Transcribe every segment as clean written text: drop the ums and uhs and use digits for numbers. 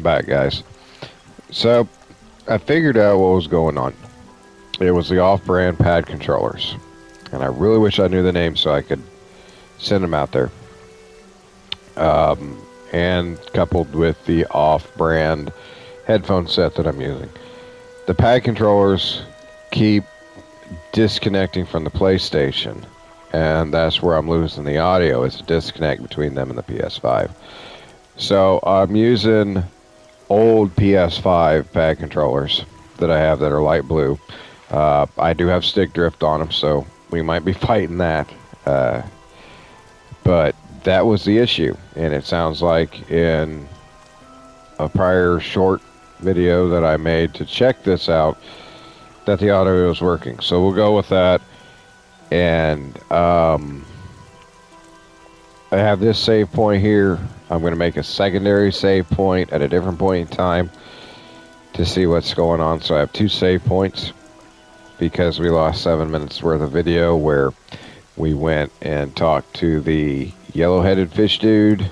back, guys. So, I figured out what was going on. It was the off-brand pad controllers. And I really wish I knew the name so I could send them out there. And coupled with the off-brand headphone set that I'm using. The pad controllers keep disconnecting from the PlayStation. And that's where I'm losing the audio. It's a disconnect between them and the PS5. So I'm using old PS5 pad controllers that I have that are light blue. I do have stick drift on them, so we might be fighting that. But that was the issue. And it sounds like in a prior short video that I made to check this out that the audio is working. So we'll go with that. And I have this save point here. I'm going to make a secondary save point at a different point in time to see what's going on. So I have 2 save points because we lost 7 minutes worth of video where we went and talked to the yellow-headed fish dude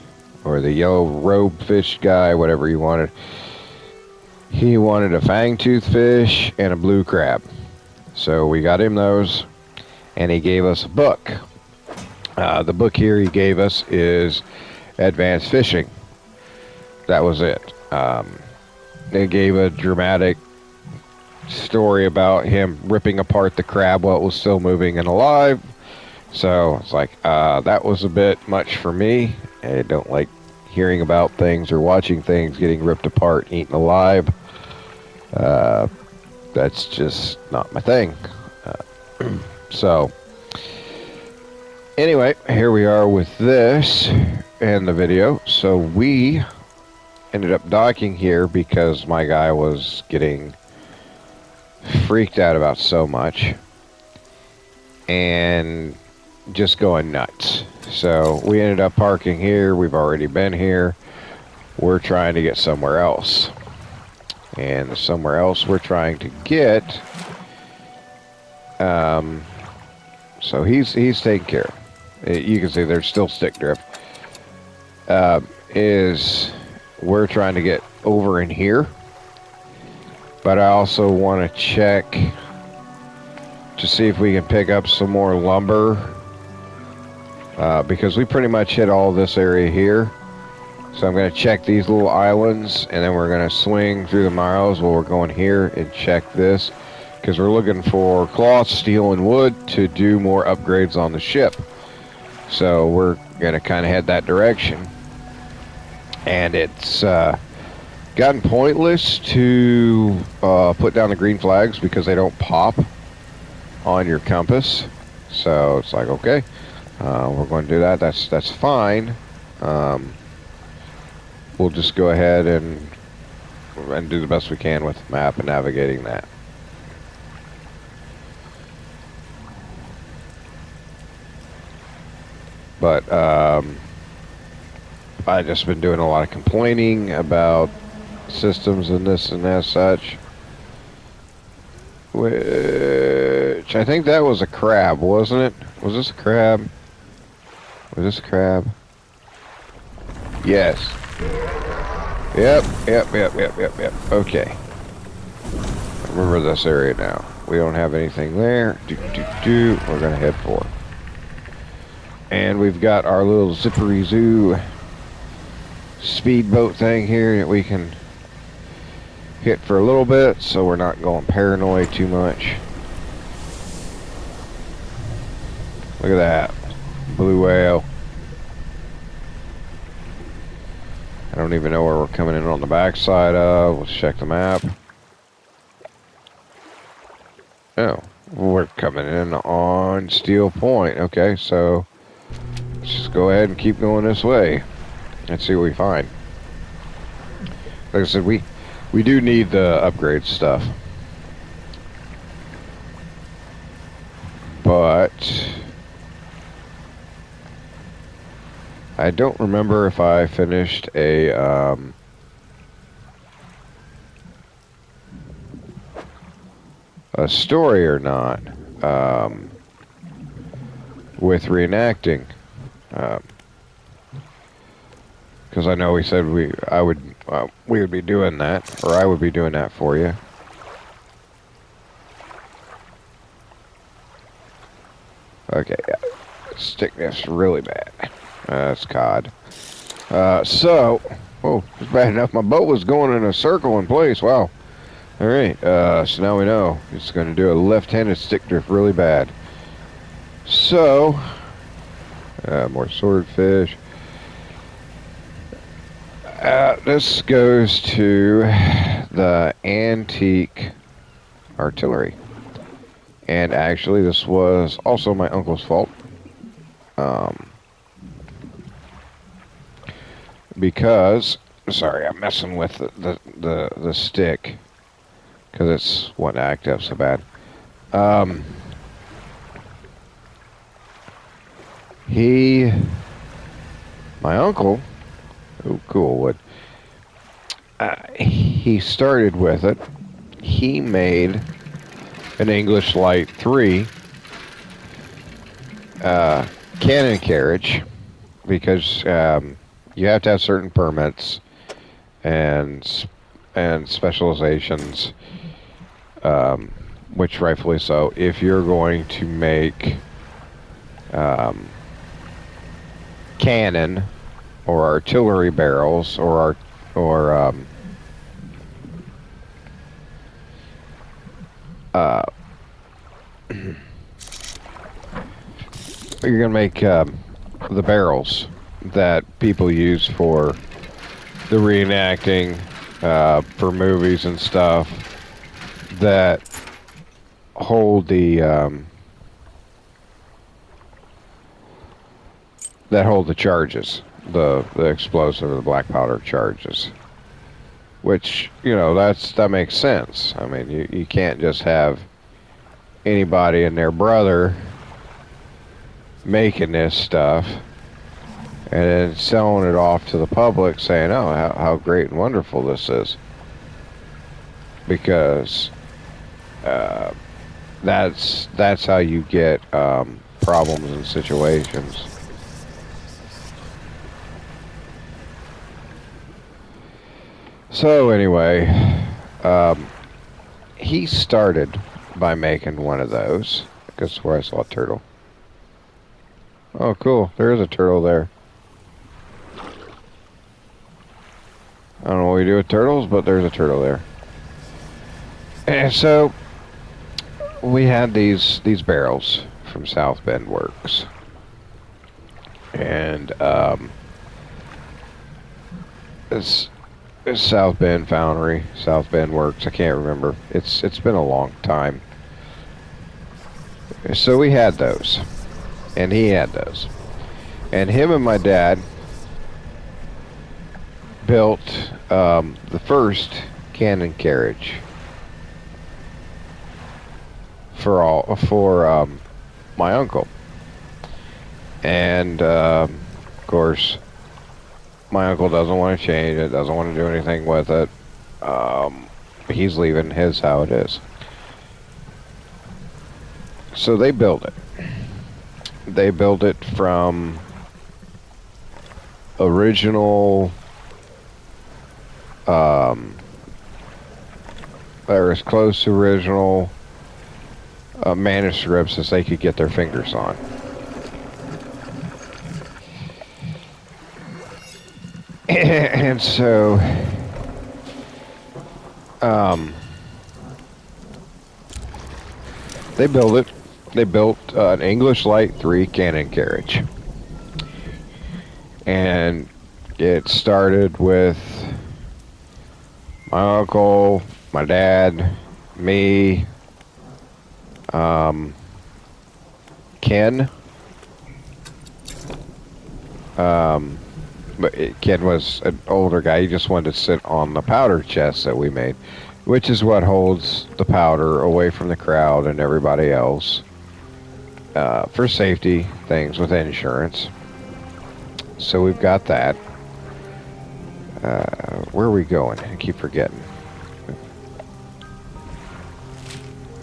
or the yellow robe fish guy, whatever you wanted. He wanted a fang-tooth fish and a blue crab. So we got him those, and he gave us a book. The book here he gave us is Advanced Fishing. That was it. They gave a dramatic story about him ripping apart the crab while it was still moving and alive. So it's like, that was a bit much for me. I don't like hearing about things or watching things getting ripped apart and eaten alive. That's just not my thing. So anyway, here we are with this and the video. So we ended up docking here because my guy was getting freaked out about so much and just going nuts. So we ended up parking here. We've already been here. We're trying to get somewhere else. And somewhere else we're trying to get, so he's taken care of. You can see there's still stick drift. We're trying to get over in here, but I also want to check to see if we can pick up some more lumber, because we pretty much hit all this area here. So I'm going to check these little islands, and then we're going to swing through the miles while we're going here and check this, because we're looking for cloth, steel, and wood to do more upgrades on the ship. So we're going to kind of head that direction. And it's gotten pointless to put down the green flags because they don't pop on your compass. So it's like, okay, we're going to do that. That's fine. We'll just go ahead and do the best we can with the map and navigating that. But I've just been doing a lot of complaining about systems and this and that such. Which I think that was a crab, wasn't it? Was this a crab? Was this a crab? Yes. Yep. Okay. I remember this area now. We don't have anything there. We're gonna head for it. And we've got our little zippery zoo speedboat thing here that we can hit for a little bit, so we're not going paranoid too much. Look at that. Blue whale. I don't even know where we're coming in on the backside of. Let's check the map. Oh, we're coming in on Steel Point. Okay, so let's just go ahead and keep going this way. Let's see what we find. Like I said, we do need the upgrade stuff. But I don't remember if I finished a story or not with reenacting, because I know we said I would we would be doing that, or I would be doing that for you. Okay, yeah. Stick this really bad. That's cod. Oh, it's bad enough. My boat was going in a circle in place. Wow. All right. So now we know it's going to do a left-handed stick drift really bad. So, more swordfish. This goes to the antique artillery. And actually, this was also my uncle's fault. Because, sorry, I'm messing with the stick because it's wanting to act up so bad. My uncle, oh, cool wood. He started with it. He made an English Light 3 cannon carriage because you have to have certain permits and specializations, which rightfully so. If you're going to make cannon or artillery barrels or you're going to make the barrels that people use for the reenacting for movies and stuff that hold the charges, the explosive or the black powder charges. Which, you know, that makes sense. I mean, you can't just have anybody and their brother making this stuff and then selling it off to the public saying, oh, how great and wonderful this is. Because that's how you get problems and situations. So anyway, he started by making one of those. That's where I saw a turtle. Oh, cool. There is a turtle there. I don't know what you do with turtles, but there's a turtle there. And so we had these barrels from South Bend Works. And it's South Bend Foundry, South Bend Works. I can't remember. It's been a long time. So we had those, and he had those, and him and my dad built the first cannon carriage for my uncle, and of course. My uncle doesn't want to change it, doesn't want to do anything with it. He's leaving his how it is. So they build it. They build it from original, or as close to original manuscripts as they could get their fingers on. And so, they built it. They built an English Light 3 cannon carriage. And it started with my uncle, my dad, me, Ken. But Ken was an older guy. He just wanted to sit on the powder chest that we made, which is what holds the powder away from the crowd and everybody else for safety things with insurance. So we've got that. Where are we going? I keep forgetting.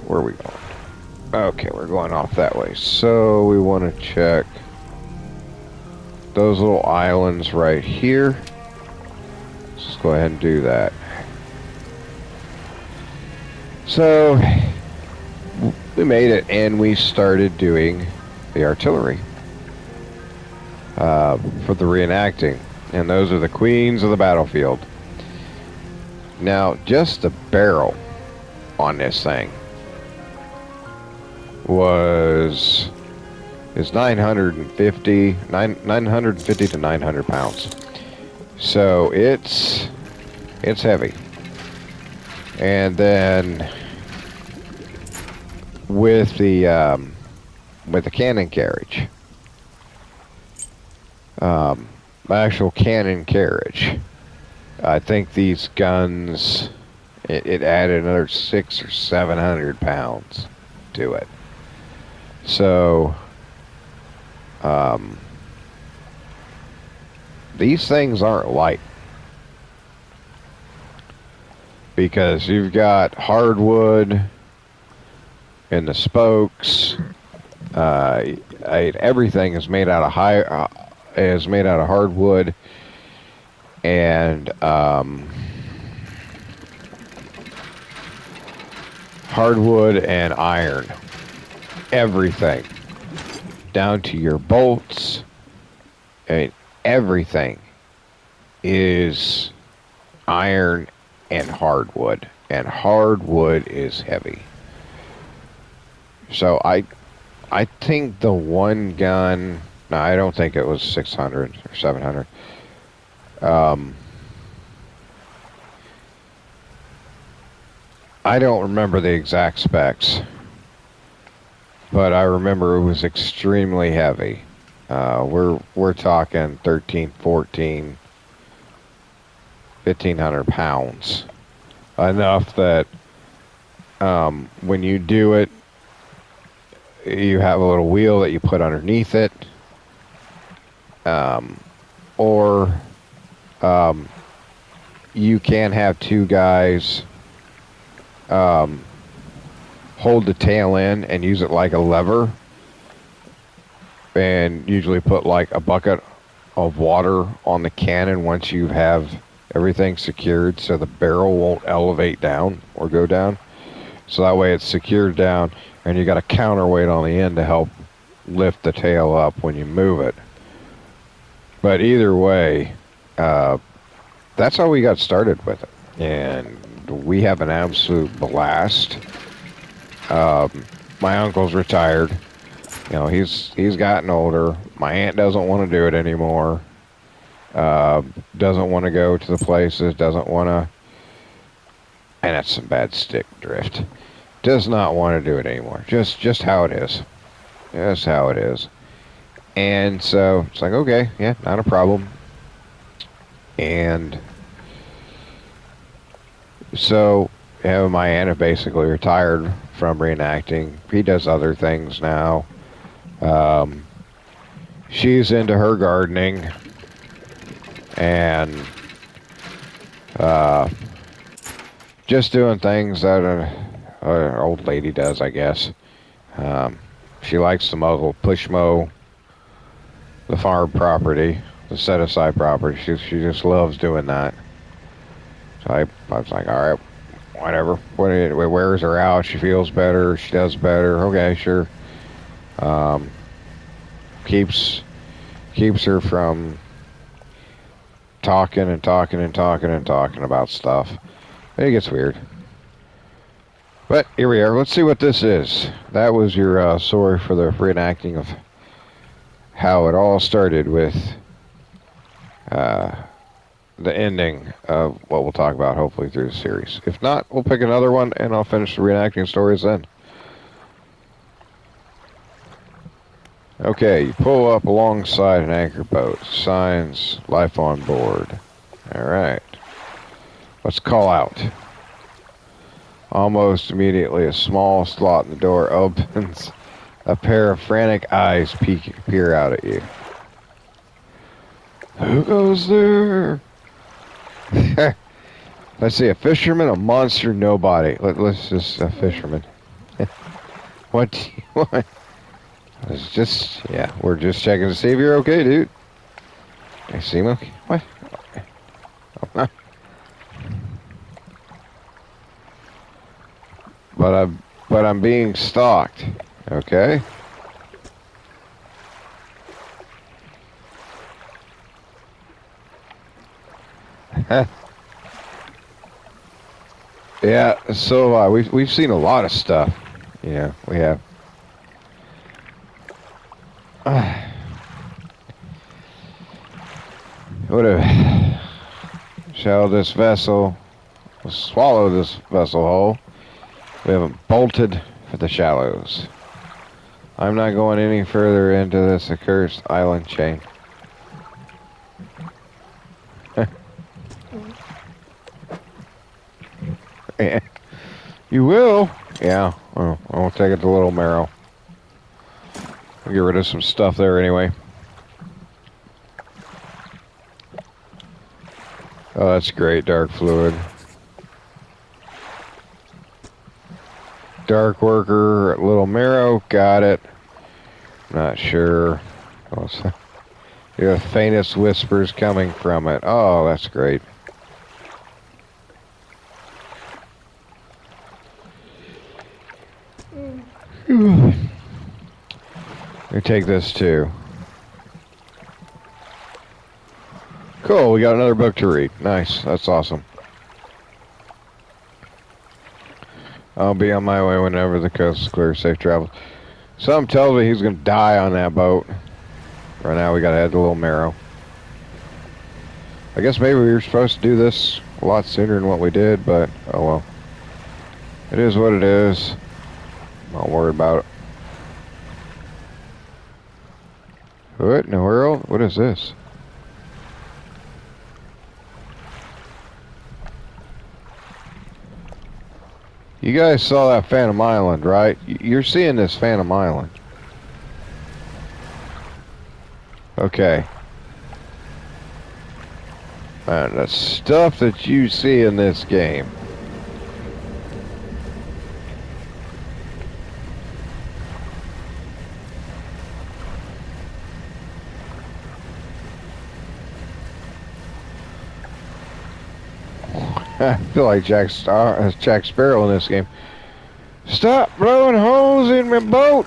Where are we going? Okay, we're going off that way. So we want to check those little islands right here. go ahead and do that. So we made it, and we started doing the artillery for the reenacting, and those are the queens of the battlefield. Now, just the barrel on this thing is 950 to 900 pounds. So it's heavy. And then with the cannon carriage, actual cannon carriage, I think these guns, it added another 600 or 700 pounds to it. So these things aren't light, because you've got hardwood in the spokes. Everything is made out of hardwood, and hardwood and iron. Everything, down to your bolts. I mean, everything is iron and hardwood is heavy. So I think the one gun, no, I don't think it was 600 or 700. I don't remember the exact specs, but I remember it was extremely heavy. We're talking 13, 14, 1,500 pounds. Enough that when you do it, you have a little wheel that you put underneath it, or you can have two guys hold the tail in and use it like a lever, and usually put like a bucket of water on the cannon once you have everything secured, so the barrel won't elevate down or go down. So that way it's secured down, and you got a counterweight on the end to help lift the tail up when you move it. But either way, that's how we got started with it, and we have an absolute blast. My uncle's retired. You know, he's gotten older. My aunt doesn't want to do it anymore. Doesn't want to go to the places. Doesn't want to, and that's some bad stick drift. Does not want to do it anymore. Just how it is. Just how it is. And so it's like, okay, yeah, not a problem. And so my aunt have basically retired from reenacting. He does other things now. She's into her gardening, and just doing things that an old lady does, I guess. She likes to push mow the farm property, the set-aside property. She just loves doing that. So I was like, all right, whatever. It wears her out. She feels better. She does better. Okay, sure. Keeps her from talking about stuff. It gets weird. But here we are. Let's see what this is. That was your story for the reenacting of how it all started with the ending of what we'll talk about hopefully through the series. If not, we'll pick another one and I'll finish the reenacting stories then. Okay, you pull up alongside an anchor boat. Signs, life on board. Alright. Let's call out. Almost immediately, a small slot in the door opens. A pair of frantic eyes peer out at you. Who goes there? Let's see, a fisherman, a monster, nobody. Let's just, a fisherman. What do you want? It's just, yeah, we're just checking to see if you're okay, dude. I seem okay. What? but I'm being stalked. Okay. Yeah. So we've seen a lot of stuff. Yeah, we have. Would have shall this vessel swallow this vessel whole. We haven't bolted for the shallows. I'm not going any further into this accursed island chain. You will? Yeah. Well, I'll take it to Little Marrow. I'll get rid of some stuff there anyway. Oh, that's great. Dark fluid. Dark worker at Little Marrow. Got it. Not sure. The faintest whispers coming from it. Oh, that's great. Let me take this too. Cool, we got another book to read. Nice, that's awesome. I'll be on my way whenever the coast is clear. Safe travels. Some tells me he's gonna die on that boat. Right now we gotta head to Little Marrow. I guess maybe we were supposed to do this a lot sooner than what we did, but oh well. It is what it is. Not worried about it. What in the world? What is this? You guys saw that Phantom Island, right? You're seeing this Phantom Island. Okay. Man, the stuff that you see in this game. I feel like Jack Sparrow in this game. Stop blowing holes in my boat!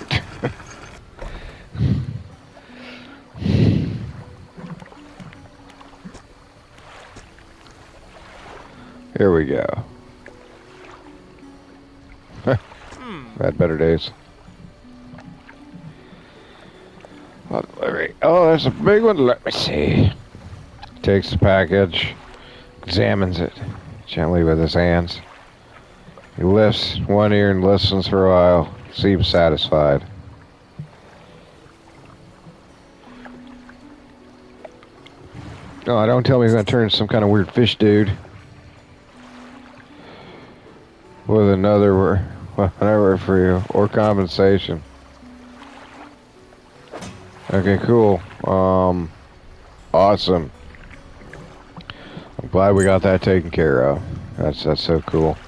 Here we go. Had better days. Oh, there's a big one. Let me see. Takes the package, examines it gently with his hands. He lifts one ear and listens for a while. Seems satisfied. Oh, don't tell me he's gonna turn into some kind of weird fish dude. With another word for you, or compensation. Okay, cool. Awesome. I'm glad we got that taken care of. That's so cool.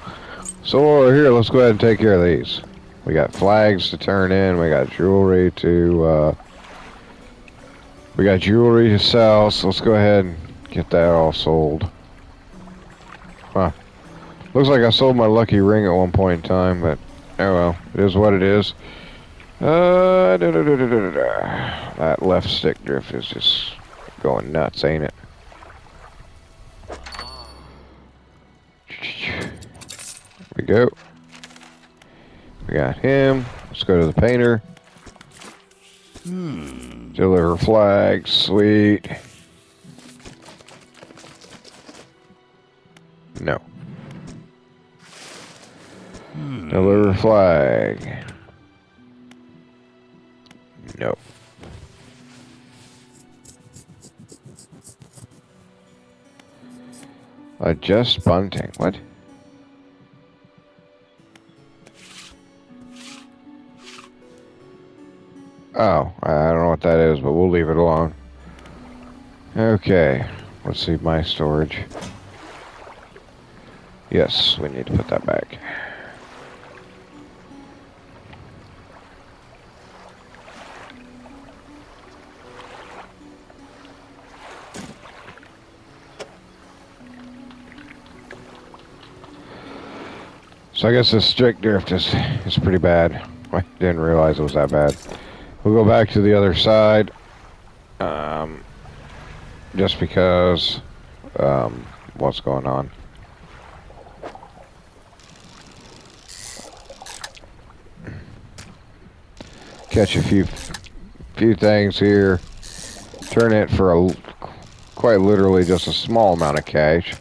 So here, let's go ahead and take care of these. We got flags to turn in. We got jewelry to sell. So let's go ahead and get that all sold. Huh. Looks like I sold my lucky ring at one point in time, but oh well, it is what it is. That left stick drift is just going nuts, ain't it? Here we go. We got him. Let's go to the painter. Deliver flag. Sweet. No. Deliver flag. No. Adjust bunting. What? Oh, I don't know what that is, but we'll leave it alone. Okay. Let's see my storage. Yes, we need to put that back. So I guess this stick drift is pretty bad. I didn't realize it was that bad. We'll go back to the other side. Just because what's going on. Catch a few things here. Turn it for quite literally just a small amount of cash.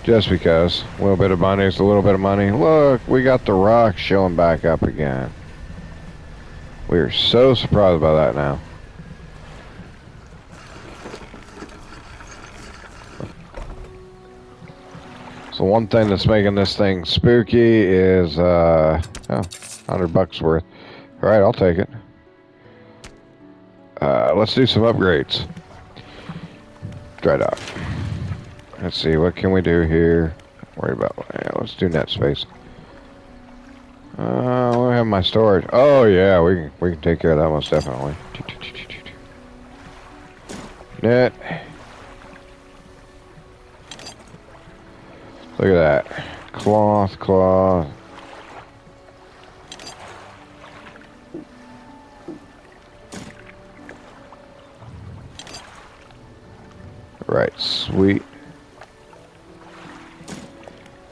Just because. A little bit of money is a little bit of money. Look, we got the rock showing back up again. We are so surprised by that now. So one thing that's making this thing spooky is, $100 worth. All right, I'll take it. Let's do some upgrades. Dry dock. Let's see, what can we do here? Worry about, yeah, let's do net space. We have my storage. Oh yeah, we can take care of that most definitely. Net. Look at that. Cloth. Right, sweet.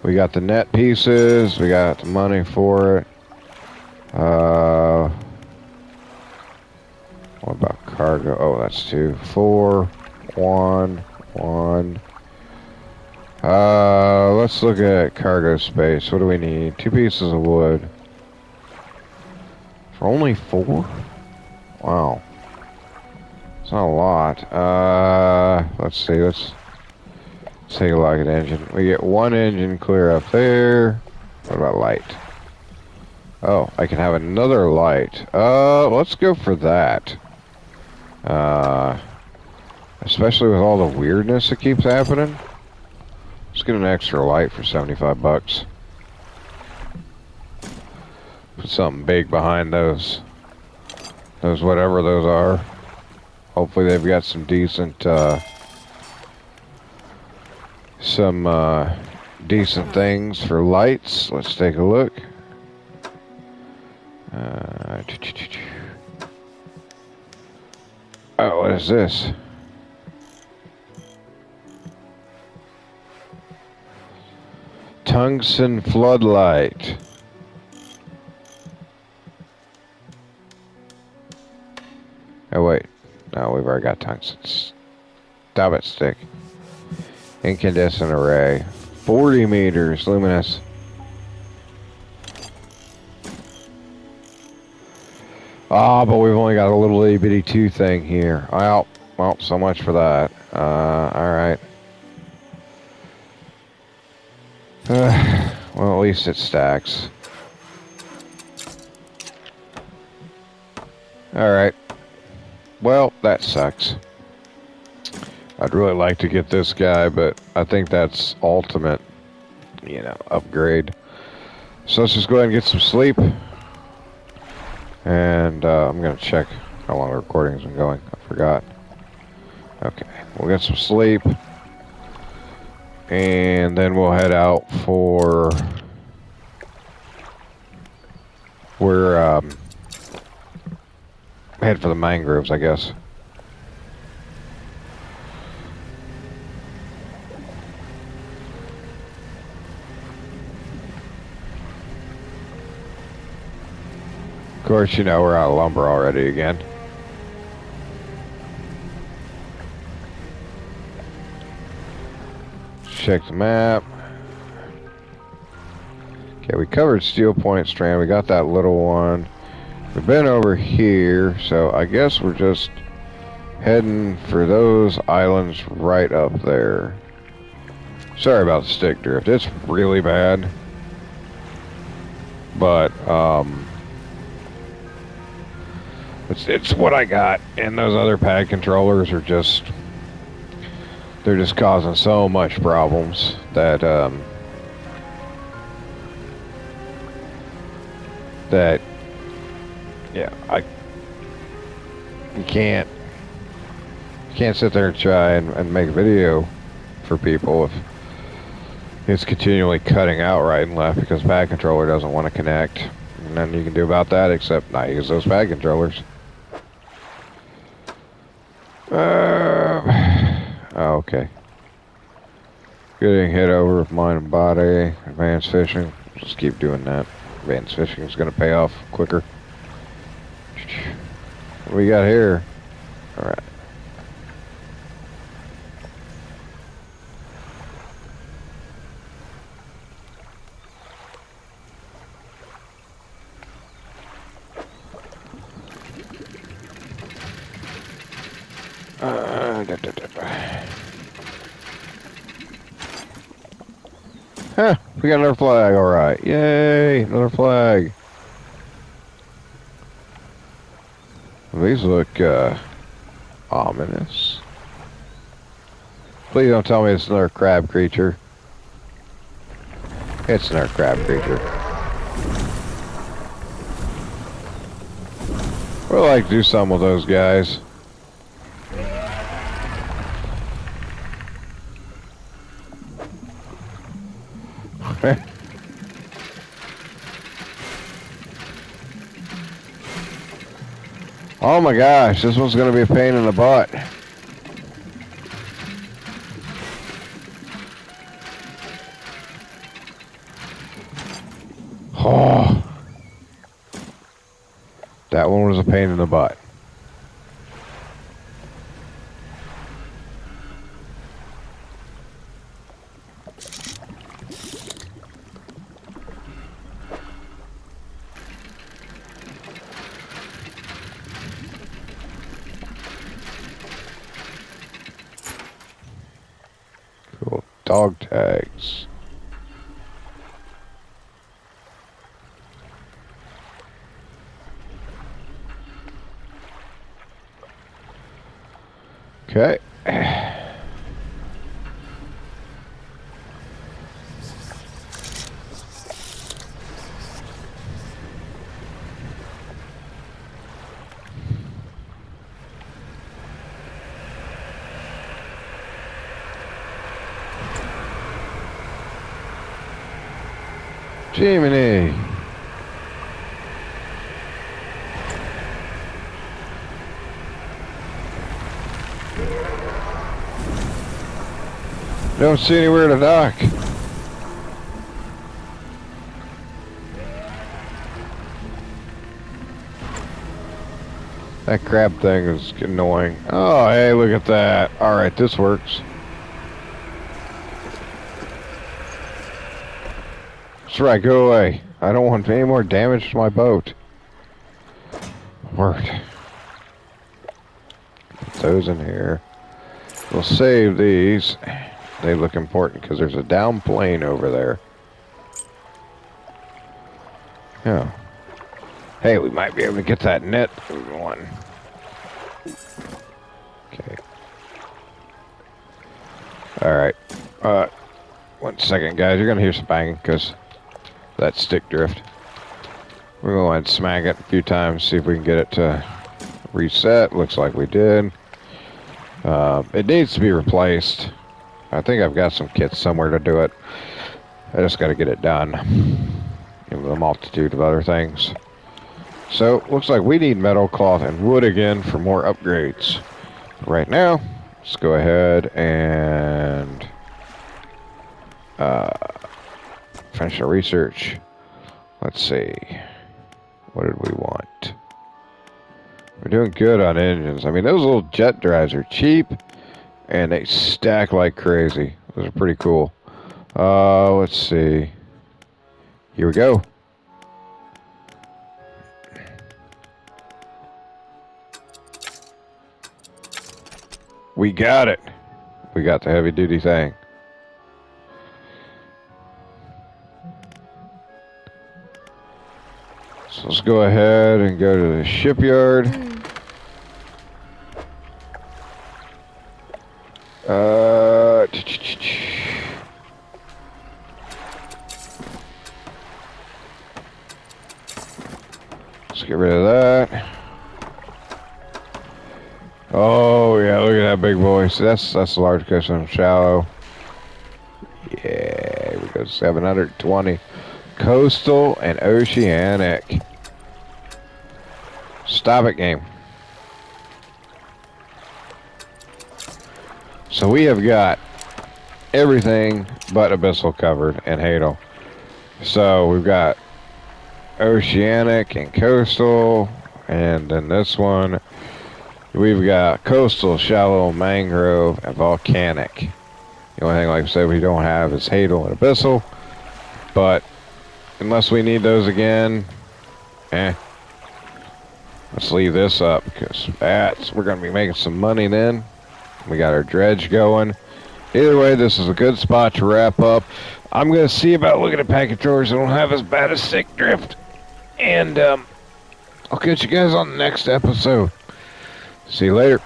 We got the net pieces. We got the money for it. What about cargo? Oh, that's 2, 4, 1, 1. Let's look at cargo space. What do we need? 2 pieces of wood. For only 4? Wow. It's not a lot. Let's see. Let's take a look at engine. We get 1 engine clear up there. What about light? Oh, I can have another light. Let's go for that. Especially with all the weirdness that keeps happening. Let's get an extra light for $75. Put something big behind those whatever those are. Hopefully they've got some decent decent things for lights. Let's take a look. Oh, what is this? Tungsten floodlight. Oh wait, no, we've already got tungsten. Stop it, stick. Incandescent array. 40 meters, luminous. Ah, but we've only got a little itty bitty 2 thing here. Well, so much for that. Alright. Well, at least it stacks. Alright. Well, that sucks. I'd really like to get this guy, but I think that's ultimate, upgrade. So let's just go ahead and get some sleep. And I'm going to check how long the recording's been going. I forgot. Okay, we'll get some sleep. And then we'll head out for... head for the mangroves, I guess. Of course, we're out of lumber already again. Check the map. Okay, we covered Steel Point Strand. We got that little one. We've been over here, so I guess we're just heading for those islands right up there. Sorry about the stick drift. It's really bad. But, it's what I got. And those other pad controllers are just... they're just causing so much problems that, yeah, You can't sit there and try and make a video for people if it's continually cutting out right and left because pad controller doesn't want to connect. And nothing you can do about that except not use those pad controllers. Okay. Getting hit over with mind and body. Advanced fishing. Just keep doing that. Advanced fishing is going to pay off quicker. What we got here? Alright. Huh, we got another flag, alright. Yay, another flag. These look, ominous. Please don't tell me it's another crab creature. It's another crab creature. We'd like to do something with those guys. Oh my gosh, this one's gonna be a pain in the butt. Oh, that one was a pain in the butt. Cool. Dog tags. Okay. Jiminy. Don't see anywhere to dock. That crab thing is annoying. Oh, hey, look at that. Alright, this works. That's right, go away. I don't want any more damage to my boat. Worked. Put those in here. We'll save these. They look important because there's a down plane over there. Yeah. Hey, we might be able to get that net one. Okay. Alright. 1 second, guys. You're going to hear some banging because that stick drift. We're going to go ahead and smack it a few times, see if we can get it to reset. Looks like we did. It needs to be replaced. I think I've got some kits somewhere to do it. I just got to get it done. And with a multitude of other things. So, looks like we need metal, cloth, and wood again for more upgrades. Right now, let's go ahead and finish our research. Let's see. What did we want? We're doing good on engines. I mean, those little jet drives are cheap, and they stack like crazy. Those are pretty cool. Let's see. Here we go. We got it. We got the heavy duty thing. So let's go ahead and go to the shipyard. Let's get rid of that. Oh yeah, look at that big boy. So that's a large cushion, shallow. Yeah, here we go. 720. Coastal and oceanic. Stop it, game. So we have got everything but abyssal covered and hadal. So we've got oceanic and coastal, and then this one we've got coastal, shallow, mangrove, and volcanic. The only thing, like I said, we don't have is hadal and abyssal, but unless we need those again, let's leave this up because we're going to be making some money then. We got our dredge going. Either way, this is a good spot to wrap up. I'm going to see about looking at packet drawers that don't have as bad as stick drift. And I'll catch you guys on the next episode. See you later.